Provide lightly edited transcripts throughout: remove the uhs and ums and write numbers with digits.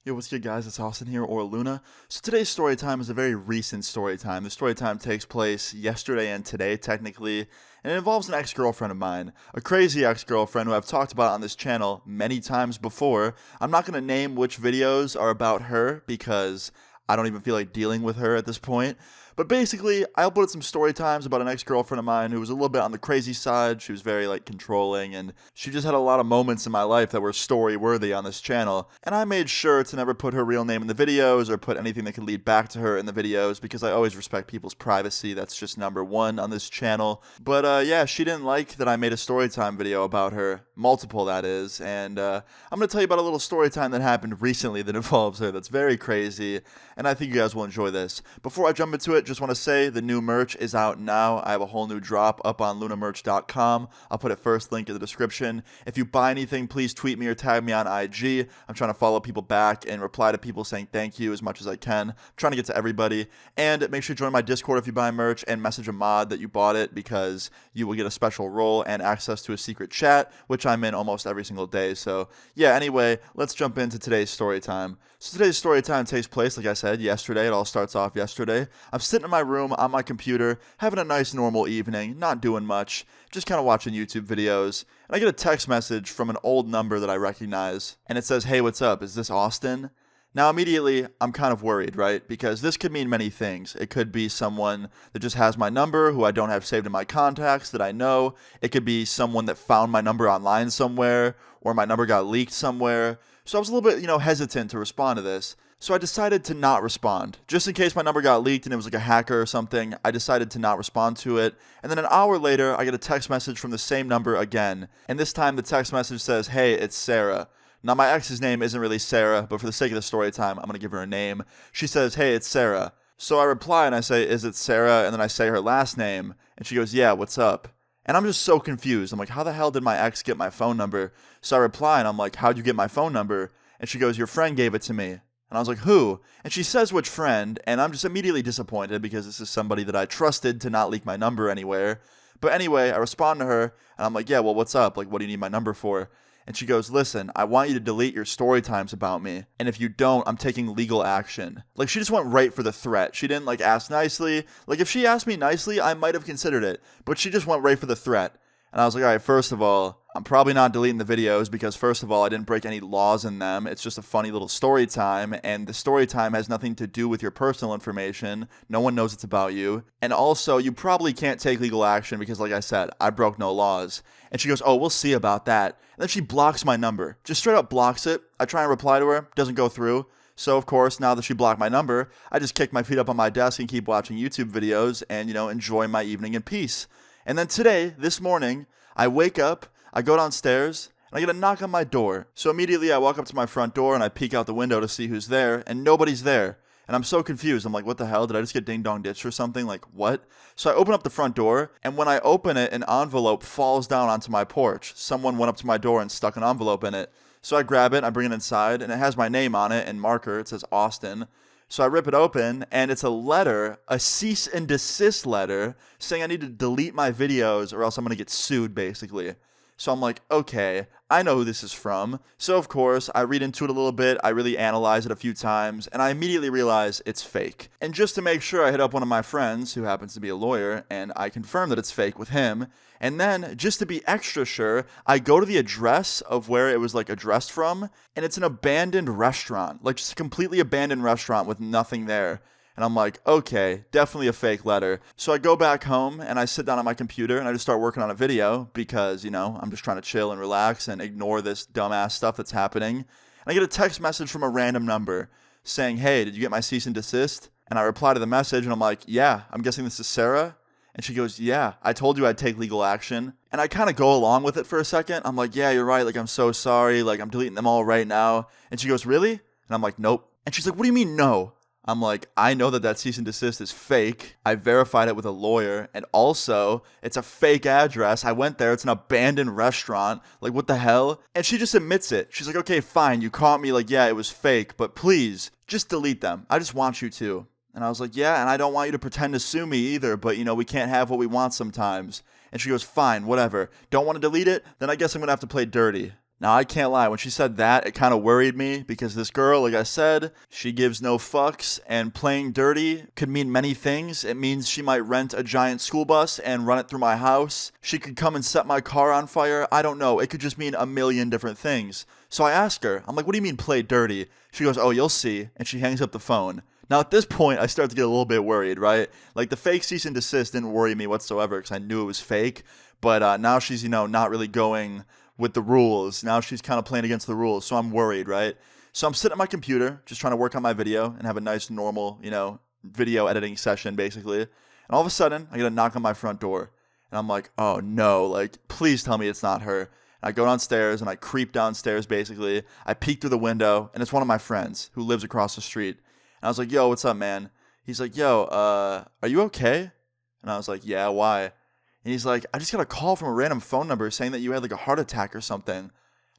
Yo, what's good, guys? It's Austin here, or Luna. So today's story time is a very recent story time. The story time takes place yesterday and today, technically, and it involves an ex-girlfriend of mine, a crazy ex-girlfriend who I've talked about on this channel many times before. I'm not going to name which videos are about her because I don't even feel like dealing with her at this point. But basically, I uploaded some story times about an ex-girlfriend of mine who was a little bit on the crazy side. She was very, controlling, and she just had a lot of moments in my life that were story-worthy on this channel. And I made sure to never put her real name in the videos or put anything that could lead back to her in the videos because I always respect people's privacy. That's just number one on this channel. But, yeah, she didn't like that I made a story time video about her. Multiple, that is. And, I'm going to tell you about a little story time that happened recently that involves her that's very crazy, and I think you guys will enjoy this. Before I jump into it, just want to say the new merch is out now. I have a whole new drop up on lunamerch.com. I'll put it first link in the description. If you buy anything, please tweet me or tag me on IG. I'm trying to follow people back and reply to people saying thank you as much as I can. I'm trying to get to everybody. And make sure you join my Discord if you buy merch and message a mod that you bought it because you will get a special role and access to a secret chat, which I'm in almost every single day. So yeah, anyway, let's jump into today's story time. So today's story time takes place, like I said, yesterday. It all starts off yesterday. I'm sitting in my room on my computer, having a nice normal evening, not doing much, just kind of watching YouTube videos, and I get a text message from an old number that I recognize, and it says, "Hey, what's up? Is this Austin?" Now, immediately, I'm kind of worried, right? Because this could mean many things. It could be someone that just has my number, who I don't have saved in my contacts, that I know. It could be someone that found my number online somewhere, or my number got leaked somewhere. So I was a little bit, hesitant to respond to this. So I decided to not respond. Just in case my number got leaked and it was like a hacker or something, I decided to not respond to it. And then an hour later, I get a text message from the same number again. And this time the text message says, "Hey, it's Sarah." Now, my ex's name isn't really Sarah, but for the sake of the story time, I'm going to give her a name. She says, "Hey, it's Sarah." So I reply and I say, "Is it Sarah?" And then I say her last name. And she goes, "Yeah, what's up?" And I'm just so confused. I'm like, how the hell did my ex get my phone number? So I reply and I'm like, "How'd you get my phone number?" And she goes, "Your friend gave it to me." And I was like, "Who?" And she says which friend, and I'm just immediately disappointed because this is somebody that I trusted to not leak my number anywhere. But anyway, I respond to her, and I'm like, "Yeah, well, what's up? Like, what do you need my number for?" And she goes, "Listen, I want you to delete your story times about me, and if you don't, I'm taking legal action." Like, she just went right for the threat. She didn't, ask nicely. Like, if she asked me nicely, I might have considered it, but she just went right for the threat. And I was like, all right, first of all, I'm probably not deleting the videos because, first of all, I didn't break any laws in them. It's just a funny little story time, and the story time has nothing to do with your personal information. No one knows it's about you. And also, you probably can't take legal action because, like I said, I broke no laws. And she goes, "Oh, we'll see about that." And then she blocks my number. Just straight up blocks it. I try and reply to her. Doesn't go through. So, of course, now that she blocked my number, I just kick my feet up on my desk and keep watching YouTube videos and, enjoy my evening in peace. And then today, this morning, I wake up, I go downstairs, and I get a knock on my door. So immediately I walk up to my front door and I peek out the window to see who's there, and nobody's there. And I'm so confused. I'm like, what the hell? Did I just get ding-dong ditched or something? Like, what? So I open up the front door, and when I open it, an envelope falls down onto my porch. Someone went up to my door and stuck an envelope in it. So I grab it, I bring it inside, and it has my name on it in marker. It says Austin. So I rip it open, and it's a letter, a cease and desist letter, saying I need to delete my videos or else I'm going to get sued, basically. So I'm like, okay, I know who this is from. So, of course, I read into it a little bit. I really analyze it a few times, and I immediately realize it's fake. And just to make sure, I hit up one of my friends, who happens to be a lawyer, and I confirm that it's fake with him. And then, just to be extra sure, I go to the address of where it was, addressed from, and it's an abandoned restaurant. Just a completely abandoned restaurant with nothing there. And I'm like, okay, definitely a fake letter. So I go back home and I sit down on my computer and I just start working on a video because, I'm just trying to chill and relax and ignore this dumbass stuff that's happening. And I get a text message from a random number saying, "Hey, did you get my cease and desist?" And I reply to the message and I'm like, "Yeah, I'm guessing this is Sarah." And she goes, "Yeah, I told you I'd take legal action." And I kind of go along with it for a second. I'm like, "Yeah, you're right. I'm so sorry. I'm deleting them all right now." And she goes, "Really?" And I'm like, "Nope." And she's like, "What do you mean, no?" I'm like, "I know that cease and desist is fake. I verified it with a lawyer. And also, it's a fake address. I went there. It's an abandoned restaurant. What the hell?" And she just admits it. She's like, "Okay, fine. You caught me. Yeah, it was fake. But please, just delete them. I just want you to." And I was like, "Yeah, and I don't want you to pretend to sue me either. But, we can't have what we want sometimes." And she goes, "Fine, whatever. Don't want to delete it? Then I guess I'm going to have to play dirty." Now, I can't lie, when she said that, it kind of worried me because this girl, like I said, she gives no fucks, and playing dirty could mean many things. It means she might rent a giant school bus and run it through my house. She could come and set my car on fire. I don't know. It could just mean a million different things. So I ask her, I'm like, what do you mean play dirty? She goes, oh, you'll see. And she hangs up the phone. Now, at this point, I start to get a little bit worried, right? Like, the fake cease and desist didn't worry me whatsoever because I knew it was fake. But now she's, not really going with the rules. Now she's kind of playing against the rules, so I'm worried, right? So I'm sitting at my computer, just trying to work on my video and have a nice, normal, video editing session, basically. And all of a sudden, I get a knock on my front door. And I'm like, oh, no, like, please tell me it's not her. And I go downstairs, and I creep downstairs, basically. I peek through the window, and it's one of my friends who lives across the street. And I was like, yo, what's up, man? He's like, yo, are you okay? And I was like, yeah, why? And he's like, I just got a call from a random phone number saying that you had like a heart attack or something. And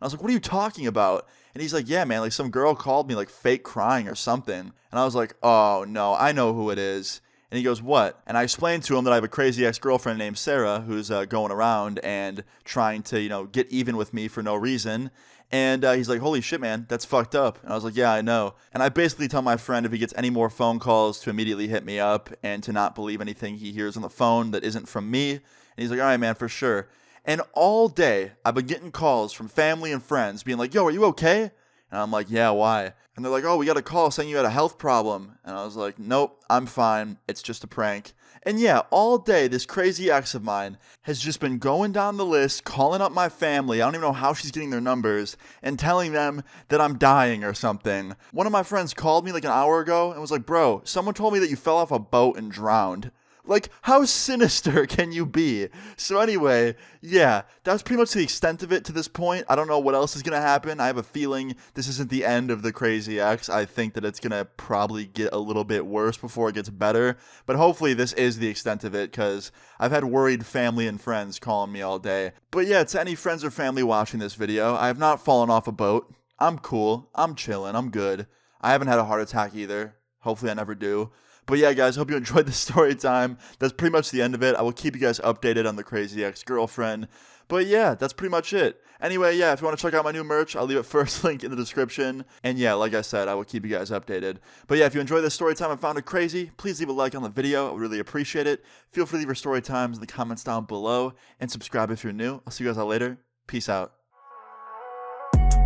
I was like, what are you talking about? And he's like, yeah, man, like some girl called me like fake crying or something. And I was like, oh, no, I know who it is. And he goes, what? And I explained to him that I have a crazy ex-girlfriend named Sarah who's going around and trying to, get even with me for no reason. And he's like, holy shit, man, that's fucked up. And I was like, yeah, I know. And I basically tell my friend if he gets any more phone calls to immediately hit me up and to not believe anything he hears on the phone that isn't from me. And he's like, all right, man, for sure. And all day, I've been getting calls from family and friends being like, yo, are you okay? And I'm like, yeah, why? And they're like, oh, we got a call saying you had a health problem. And I was like, nope, I'm fine. It's just a prank. And yeah, all day, this crazy ex of mine has just been going down the list, calling up my family. I don't even know how she's getting their numbers, and telling them that I'm dying or something. One of my friends called me like an hour ago and was like, bro, someone told me that you fell off a boat and drowned. Like, how sinister can you be? So anyway, yeah, that's pretty much the extent of it to this point. I don't know what else is going to happen. I have a feeling this isn't the end of the Crazy Ex. I think that it's going to probably get a little bit worse before it gets better. But hopefully this is the extent of it, because I've had worried family and friends calling me all day. But yeah, to any friends or family watching this video, I have not fallen off a boat. I'm cool. I'm chilling. I'm good. I haven't had a heart attack either. Hopefully I never do. But yeah, guys, hope you enjoyed the story time. That's pretty much the end of it. I will keep you guys updated on the Crazy Ex-Girlfriend. But yeah, that's pretty much it. Anyway, yeah, if you want to check out my new merch, I'll leave it first link in the description. And yeah, like I said, I will keep you guys updated. But yeah, if you enjoyed this story time and found it crazy, please leave a like on the video. I would really appreciate it. Feel free to leave your story times in the comments down below. And subscribe if you're new. I'll see you guys all later. Peace out.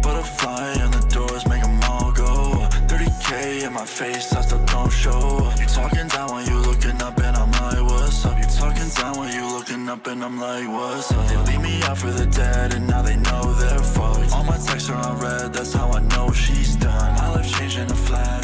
Butterfly and the doors make them all go. 30K in my face, I still don't show. You talking down when you looking up and I'm like, what's up? You talking down when you looking up and I'm like, what's up? They leave me out for the dead and now they know they're fucked. All my texts are unread, that's how I know she's done. My life changed in a flash.